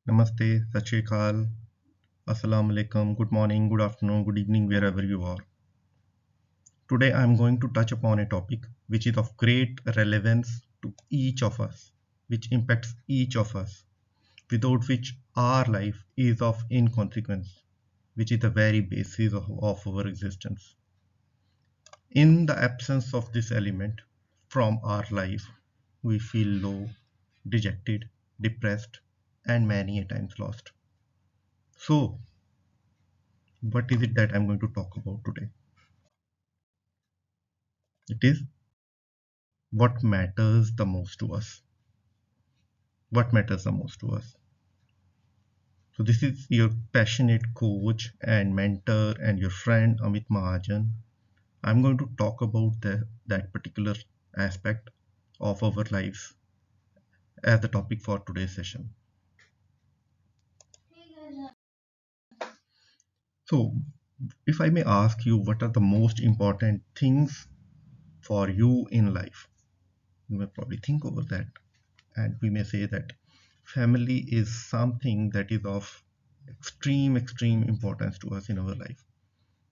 Namaste, Sat Shri Akal, Assalamu alaikum, good morning, good afternoon, good evening, wherever you are. Today I am going to touch upon a topic which is of great relevance to each of us, which impacts each of us, without which our life is of inconsequence, which is the very basis of our existence. In the absence of this element from our life, we feel low, dejected, depressed, and many a times lost. So, what is it that I'm going to talk about today? It is what matters the most to us. What matters the most to us? So, this is your passionate coach and mentor and your friend Amit Mahajan. I'm going to talk about that particular aspect of our lives as the topic for today's session. So, if I may ask you, what are the most important things for you in life? You may probably think over that, and we may say that family is something that is of extreme importance to us in our life.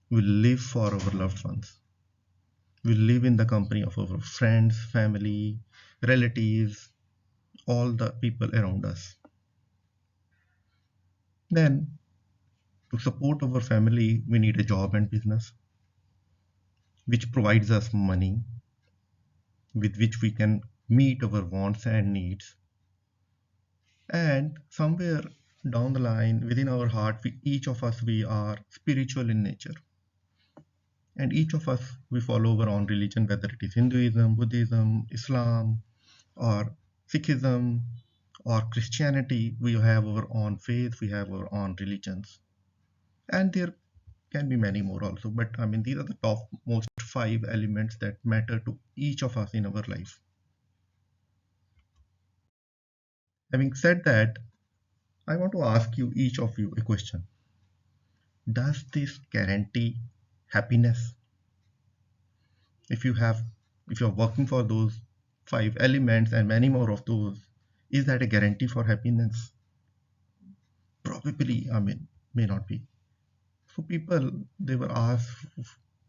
We live for our loved ones. We live in the company of our friends, family, relatives, all the people around us. Then, to support our family, we need a job and business which provides us money with which we can meet our wants and needs. And somewhere down the line, within our heart, each of us, we are spiritual in nature. And each of us, we follow our own religion, whether it is Hinduism, Buddhism, Islam, or Sikhism, or Christianity. We have our own faith, we have our own religions. And there can be many more also. But I mean, these are the top most five elements that matter to each of us in our life. Having said that, I want to ask you, each of you, a question. Does this guarantee happiness? If you have, if you're working for those five elements and many more of those, is that a guarantee for happiness? Probably, I mean, may not be. So people, they were asked,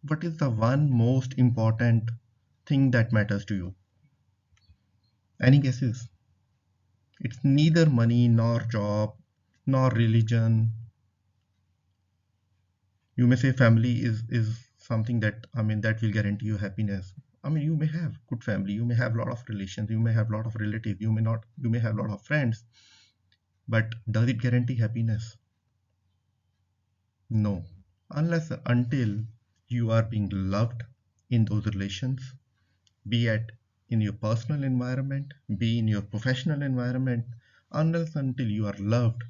what is the one most important thing that matters to you? Any guesses? It's neither money nor job nor religion. You may say family is something that, I mean, that will guarantee you happiness. I mean, you may have good family, you may have a lot of relations, you may have a lot of relatives, you may not, you may have a lot of friends, but does it guarantee happiness? No, unless until you are being loved in those relations, be it in your personal environment, be in your professional environment. Unless until you are loved,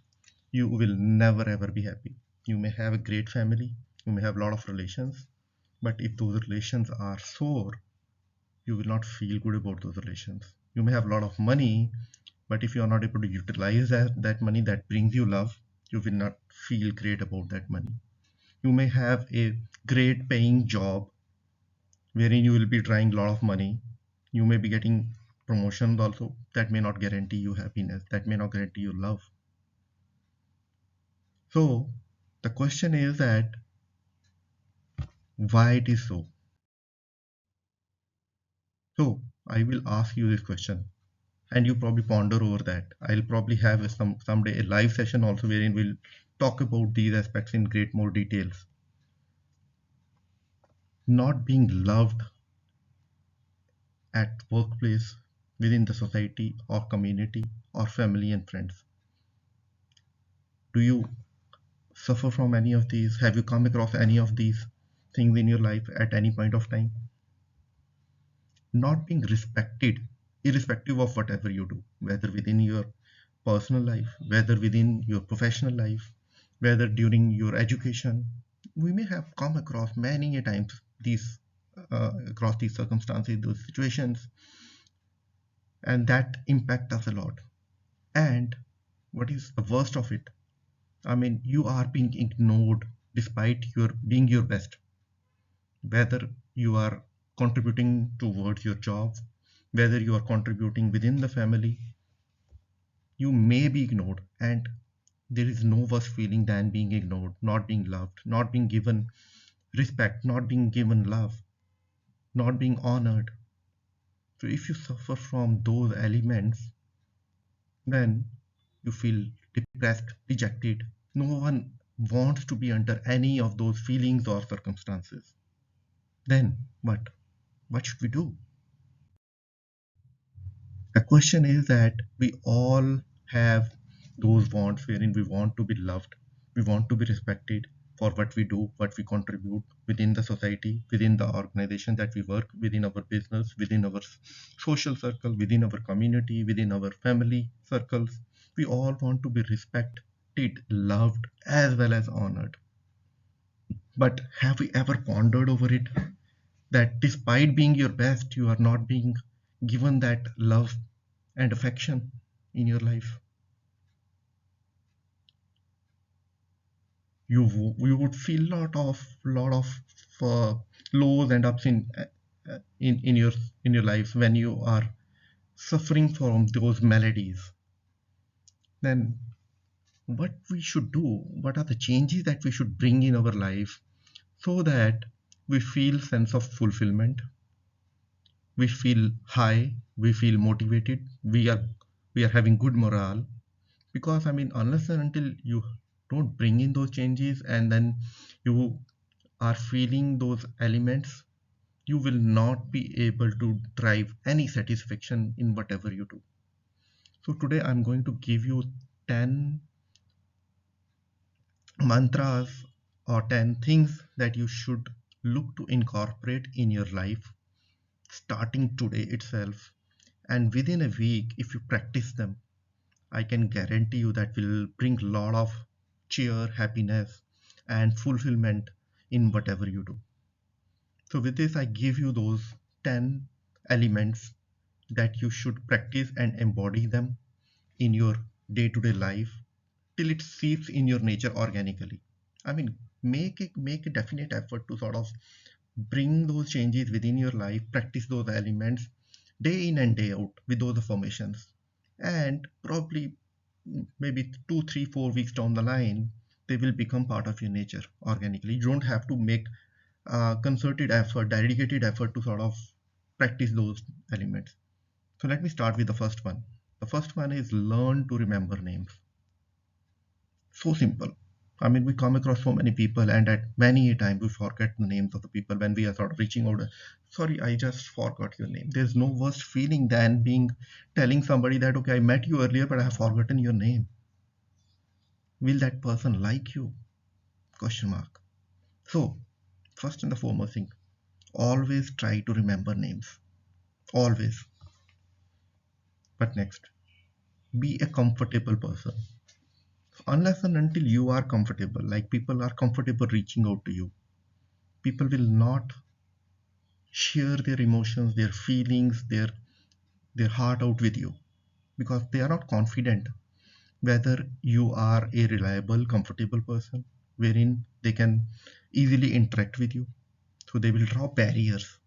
you will never ever be happy. You may have a great family, you may have a lot of relations, but if those relations are sore, you will not feel good about those relations. You may have a lot of money, but if you are not able to utilize that money that brings you love, you will not feel great about that money. You may have a great paying job wherein you will be drawing a lot of money. You may be getting promotions also. That may not guarantee you happiness. That may not guarantee you love. So the question is that why it is so? So I will ask you this question and you probably ponder over that. I'll probably have someday a live session also wherein we'll talk about these aspects in great more details. Not being loved at workplace, within the society or community or family and friends. Do you suffer from any of these? Have you come across any of these things in your life at any point of time? Not being respected, irrespective of whatever you do, whether within your personal life, whether within your professional life, whether during your education. We may have come across many a times these across these circumstances, those situations, and that impact us a lot. And what is the worst of it? I mean, you are being ignored despite your being your best, whether you are contributing towards your job, whether you are contributing within the family. You may be ignored, and there is no worse feeling than being ignored, not being loved, not being given respect, not being given love, not being honored. So if you suffer from those elements, then you feel depressed, dejected. No one wants to be under any of those feelings or circumstances. Then what? What should we do? The question is that we all have those wants wherein we want to be loved, we want to be respected for what we do, what we contribute within the society, within the organization that we work, within our business, within our social circle, within our community, within our family circles. We all want to be respected, loved, as well as honored. But have we ever pondered over it that despite being your best, you are not being given that love and affection in your life? You would feel lot of uh, lows and ups in your life when you are suffering from those maladies. Then what we should do? What are the changes that we should bring in our life so that we feel sense of fulfillment, we feel high, we feel motivated, we are having good morale? Because I mean, unless and until you don't bring in those changes and then you are feeling those elements, you will not be able to drive any satisfaction in whatever you do. So today I'm going to give you 10 mantras or 10 things that you should look to incorporate in your life starting today itself. And within a week, if you practice them, I can guarantee you that will bring a lot of cheer, happiness, and fulfillment in whatever you do. So, with this, I give you those 10 elements that you should practice and embody them in your day to day life till it seeps in your nature organically. I mean, make a definite effort to sort of bring those changes within your life, practice those elements day in and day out with those affirmations. And probably maybe 2, 3, 4 weeks down the line, they will become part of your nature organically. You don't have to make concerted effort, dedicated effort to sort of practice those elements. So let me start with the first one. The first one is learn to remember names. So simple. I mean, we come across so many people, and at many times we forget the names of the people when we are sort of reaching out. Sorry, I just forgot your name. There's no worse feeling than being telling somebody that, okay, I met you earlier, but I have forgotten your name. Will that person like you? Question mark. So, first and the foremost thing, always try to remember names. Always. But next, be a comfortable person. Unless and until you are comfortable, like people are comfortable reaching out to you, people will not share their emotions, their feelings, their heart out with you because they are not confident whether you are a reliable, comfortable person wherein they can easily interact with you. So they will draw barriers.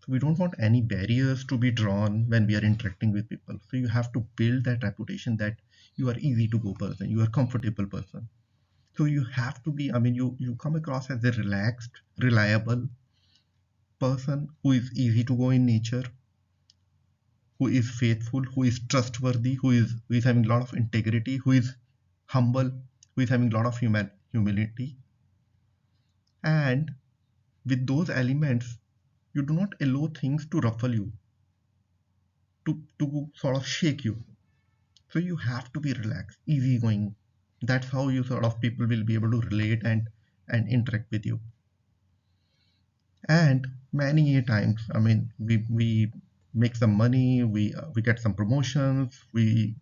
So we don't want any barriers to be drawn when we are interacting with people. So you have to build that reputation that you are easy to go person, you are comfortable person. So you have to be, I mean, you come across as a relaxed, reliable person who is easy to go in nature, who is faithful, who is trustworthy, who is having a lot of integrity, who is humble, who is having a lot of humility. And with those elements, you do not allow things to ruffle you, to sort of shake you. So you have to be relaxed, easygoing. That's how you sort of people will be able to relate and interact with you. And many times, I mean, we make some money, we get some promotions, we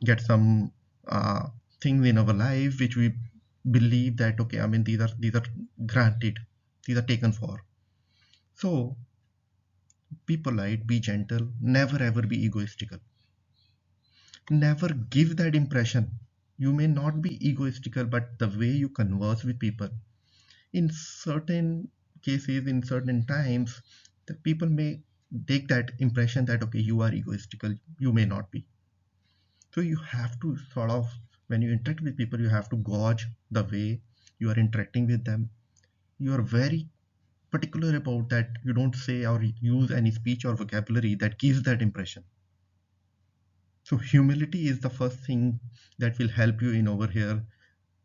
get some uh, things in our life which we believe that, okay, I mean, these are granted, these are taken for. So be polite, be gentle, never ever be egoistical. Never give that impression. You may not be egoistical, but the way you converse with people, in certain cases, in certain times, the people may take that impression that, okay, you are egoistical, you may not be. So you have to sort of, when you interact with people, you have to gauge the way you are interacting with them. You are very particular about that. You don't say or use any speech or vocabulary that gives that impression. So humility is the first thing that will help you in over here,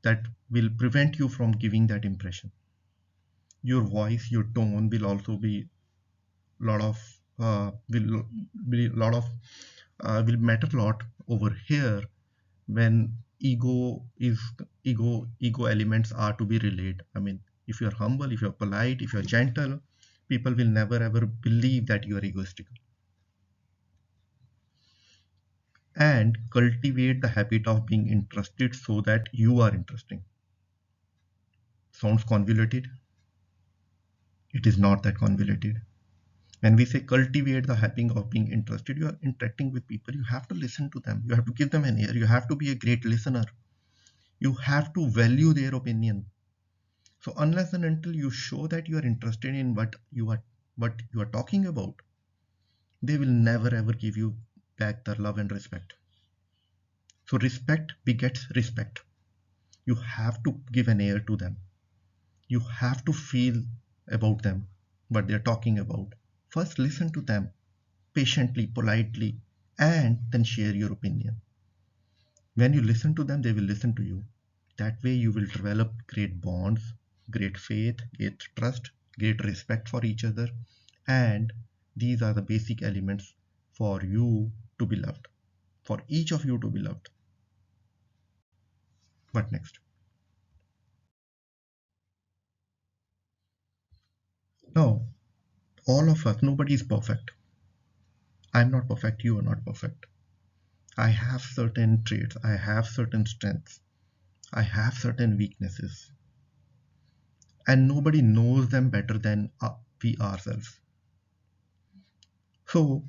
that will prevent you from giving that impression. Your voice, your tone will also be lot of will be lot of will matter a lot over here when ego elements are to be relayed. I mean, if you're humble, if you're polite, if you're gentle, people will never ever believe that you are egoistical. And cultivate the habit of being interested so that you are interesting. Sounds convoluted? It is not that convoluted. When we say cultivate the habit of being interested, you are interacting with people. You have to listen to them. You have to give them an ear. You have to be a great listener. You have to value their opinion. So unless and until you show that you are interested in what you are talking about, they will never ever give you back their love and respect. So respect begets respect. You have to give an ear to them. You have to feel about them, what they're talking about. First listen to them patiently, politely, and then share your opinion. When you listen to them, they will listen to you. That way you will develop great bonds, great faith, great trust, great respect for each other. And these are the basic elements for you to be loved, for each of you to be loved. What next? Now, all of us, nobody is perfect. I'm not perfect, you are not perfect. I have certain traits, I have certain strengths, I have certain weaknesses, and nobody knows them better than we ourselves. So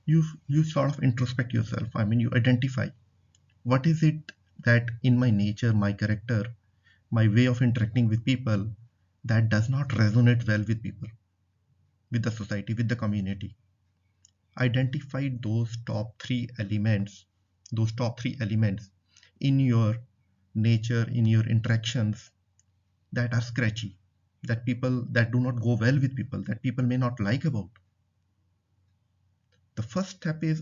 you sort of introspect yourself. I mean, you identify what is it that in my nature, my character, my way of interacting with people, that does not resonate well with people, with the society, with the community. Identify those top three elements in your nature, in your interactions, that are scratchy, that do not go well with people, that people may not like about. The first step is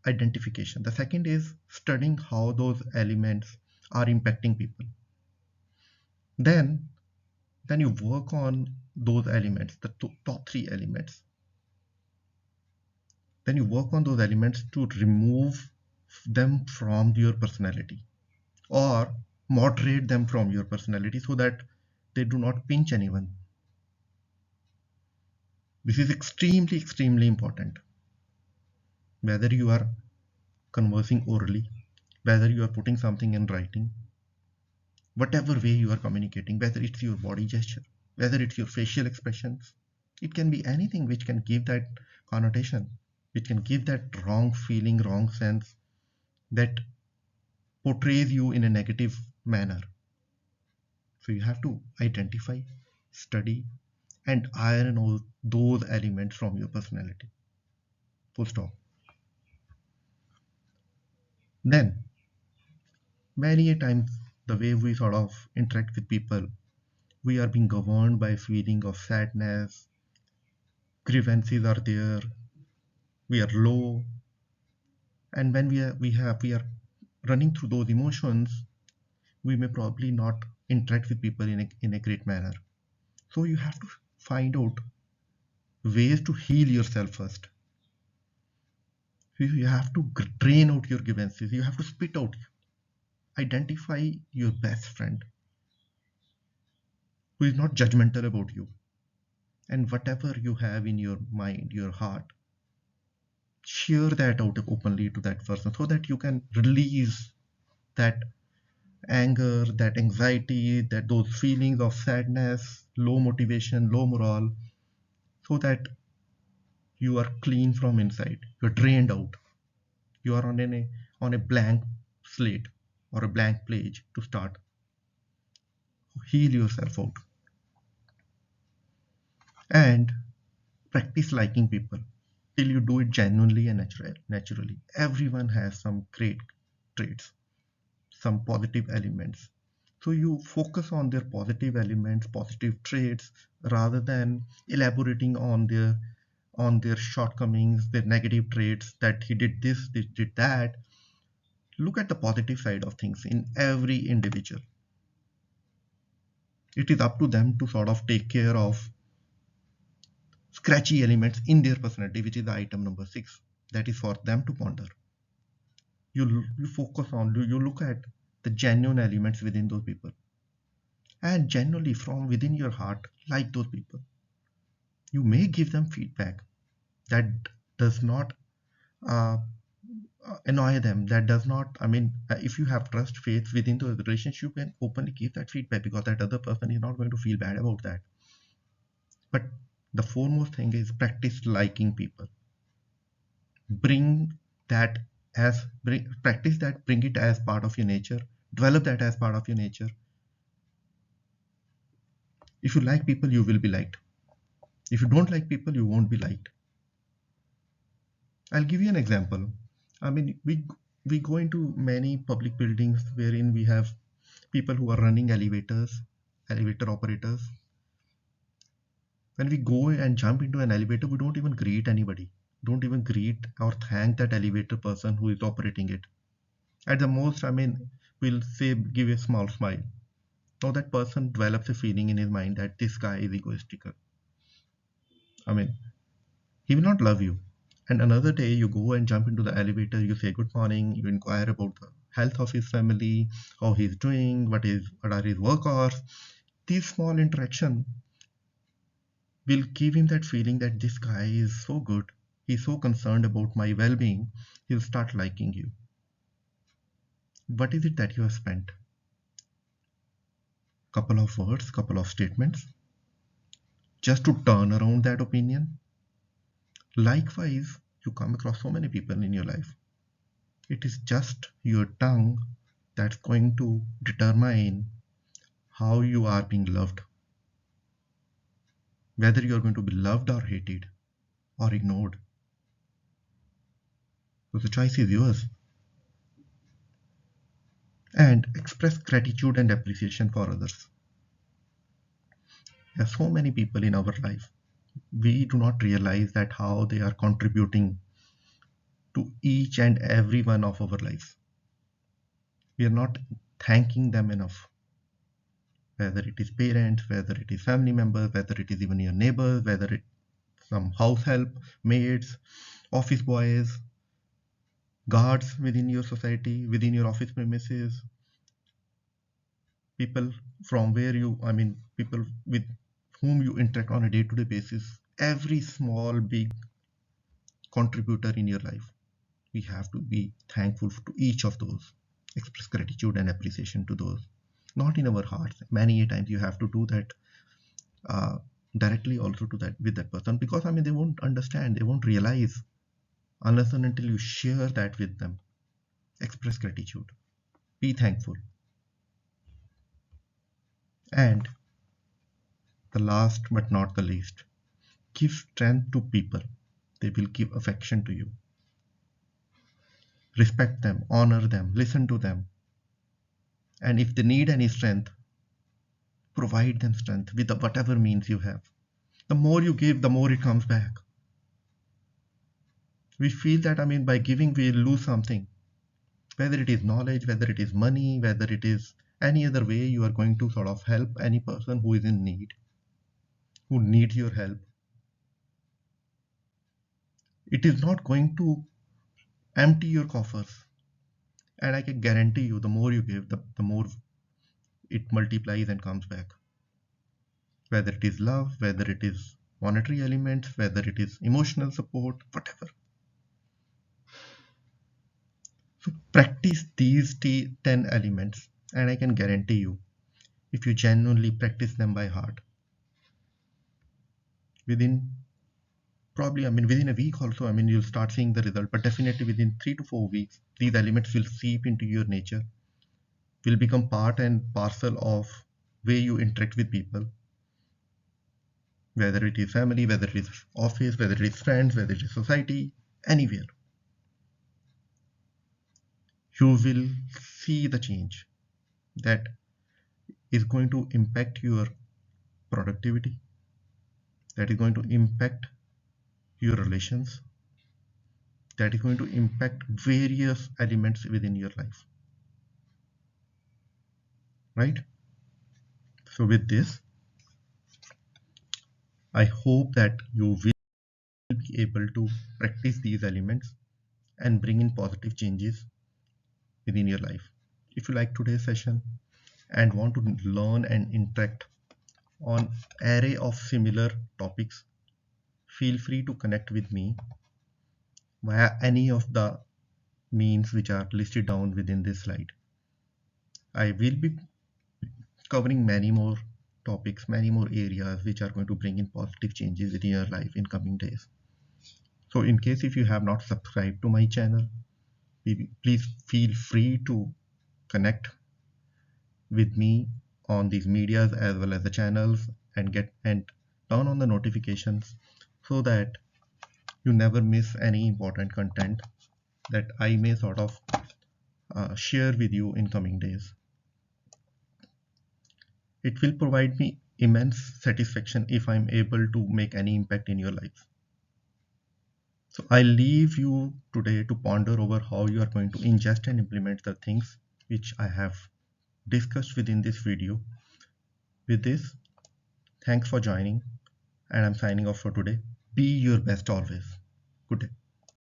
identification. The second is studying how those elements are impacting people. Then, then you work on those elements, the top three elements. Then you work on those elements to remove them from your personality or moderate them from your personality so that they do not pinch anyone. This is extremely, extremely important. Whether you are conversing orally, whether you are putting something in writing, whatever way you are communicating, whether it's your body gesture, whether it's your facial expressions, it can be anything which can give that connotation, which can give that wrong feeling, wrong sense, that portrays you in a negative manner. So you have to identify, study, and iron all those elements from your personality. Full stop. Then, many a times, the way we sort of interact with people, we are being governed by a feeling of sadness, grievances are there, we are low, and when we are running through those emotions, we may probably not interact with people in a great manner. So you have to find out ways to heal yourself first. You have to drain out your grievances. You have to spit out, identify your best friend who is not judgmental about you, and whatever you have in your mind, your heart, share that out openly to that person so that you can release that anger, that anxiety, that those feelings of sadness, low motivation, low morale, so that you are clean from inside. You're drained out. You are on a blank slate or a blank page to start. Heal yourself out and practice liking people. till you do it genuinely and naturally. Everyone has some great traits, some positive elements. So you focus on their positive elements, positive traits, rather than elaborating on their shortcomings, their negative traits, that he did this, they did that. Look at the positive side of things in every individual. It is up to them to sort of take care of scratchy elements in their personality, which is the item number 6. That is for them to ponder. You focus on, you look at the genuine elements within those people, and genuinely from within your heart like those people. You may give them feedback that does not uh, annoy them, that does not, if you have trust, faith within the relationship, you can openly give that feedback, because that other person is not going to feel bad about that. But the foremost thing is practice liking people. Bring that practice that, bring it as part of your nature, develop that as part of your nature. If you like people, you will be liked. If you don't like people, you won't be liked. I'll give you an example. We go into many public buildings wherein we have people who are running elevators, elevator operators. When we go and jump into an elevator, we don't even greet anybody. Don't even greet or thank that elevator person who is operating it. At the most, we'll say, give a small smile. Now that person develops a feeling in his mind that this guy is egoistical. I mean, he will not love you. And another day you go and jump into the elevator, you say good morning, you inquire about the health of his family, how he's doing, what are his work hours. These small interaction will give him that feeling that this guy is so good, he's so concerned about my well-being, he'll start liking you. What is it that you have spent? Couple of words, couple of statements, just to turn around that opinion? Likewise, you come across so many people in your life. It is just your tongue that's going to determine how you are being loved, whether you are going to be loved or hated or ignored. So the choice is yours. And express gratitude and appreciation for others. There are so many people in our life. We do not realize that how they are contributing to each and every one of our lives. We are not thanking them enough. Whether it is parents, whether it is family members, whether it is even your neighbors, whether it's some house help, maids, office boys, guards within your society, within your office premises, people from where people with whom you interact on a day-to-day basis, every small, big contributor in your life. We have to be thankful to each of those, express gratitude and appreciation to those. Not in our hearts. Many times you have to do that directly also to that with that person, because they won't understand, they won't realize unless and until you share that with them. Express gratitude. Be thankful. And the last but not the least, give strength to people. They will give affection to you. Respect them, honor them, listen to them. And if they need any strength, provide them strength with whatever means you have. The more you give, the more it comes back. We feel that, by giving, we lose something. Whether it is knowledge, whether it is money, whether it is any other way you are going to sort of help any person who is in need, who needs your help. It is not going to empty your coffers. And I can guarantee you, the more you give, the more it multiplies and comes back. Whether it is love, whether it is monetary elements, whether it is emotional support, whatever. So practice these 10 elements, and I can guarantee you, if you genuinely practice them by heart, within within a week also, you'll start seeing the result, but definitely within 3 to 4 weeks, these elements will seep into your nature, will become part and parcel of way you interact with people. whether it is family, whether it is office, whether it is friends, whether it is society, anywhere. You will see the change that is going to impact your productivity, that is going to impact your relations, that is going to impact various elements within your life, right? So with this, I hope that you will be able to practice these elements and bring in positive changes within your life. If you like today's session and want to learn and interact on array of similar topics, feel free to connect with me via any of the means which are listed down within this slide. I will be covering many more topics, many more areas which are going to bring in positive changes within your life in coming days. So in case if you have not subscribed to my channel, please feel free to connect with me on these medias as well as the channels and turn on the notifications so that you never miss any important content that I may sort of share with you in coming days. It will provide me immense satisfaction if I'm able to make any impact in your life. So I leave you today to ponder over how you are going to ingest and implement the things which I have discussed within this video. With this, thanks for joining, and I'm signing off for today. Be your best always. Good day.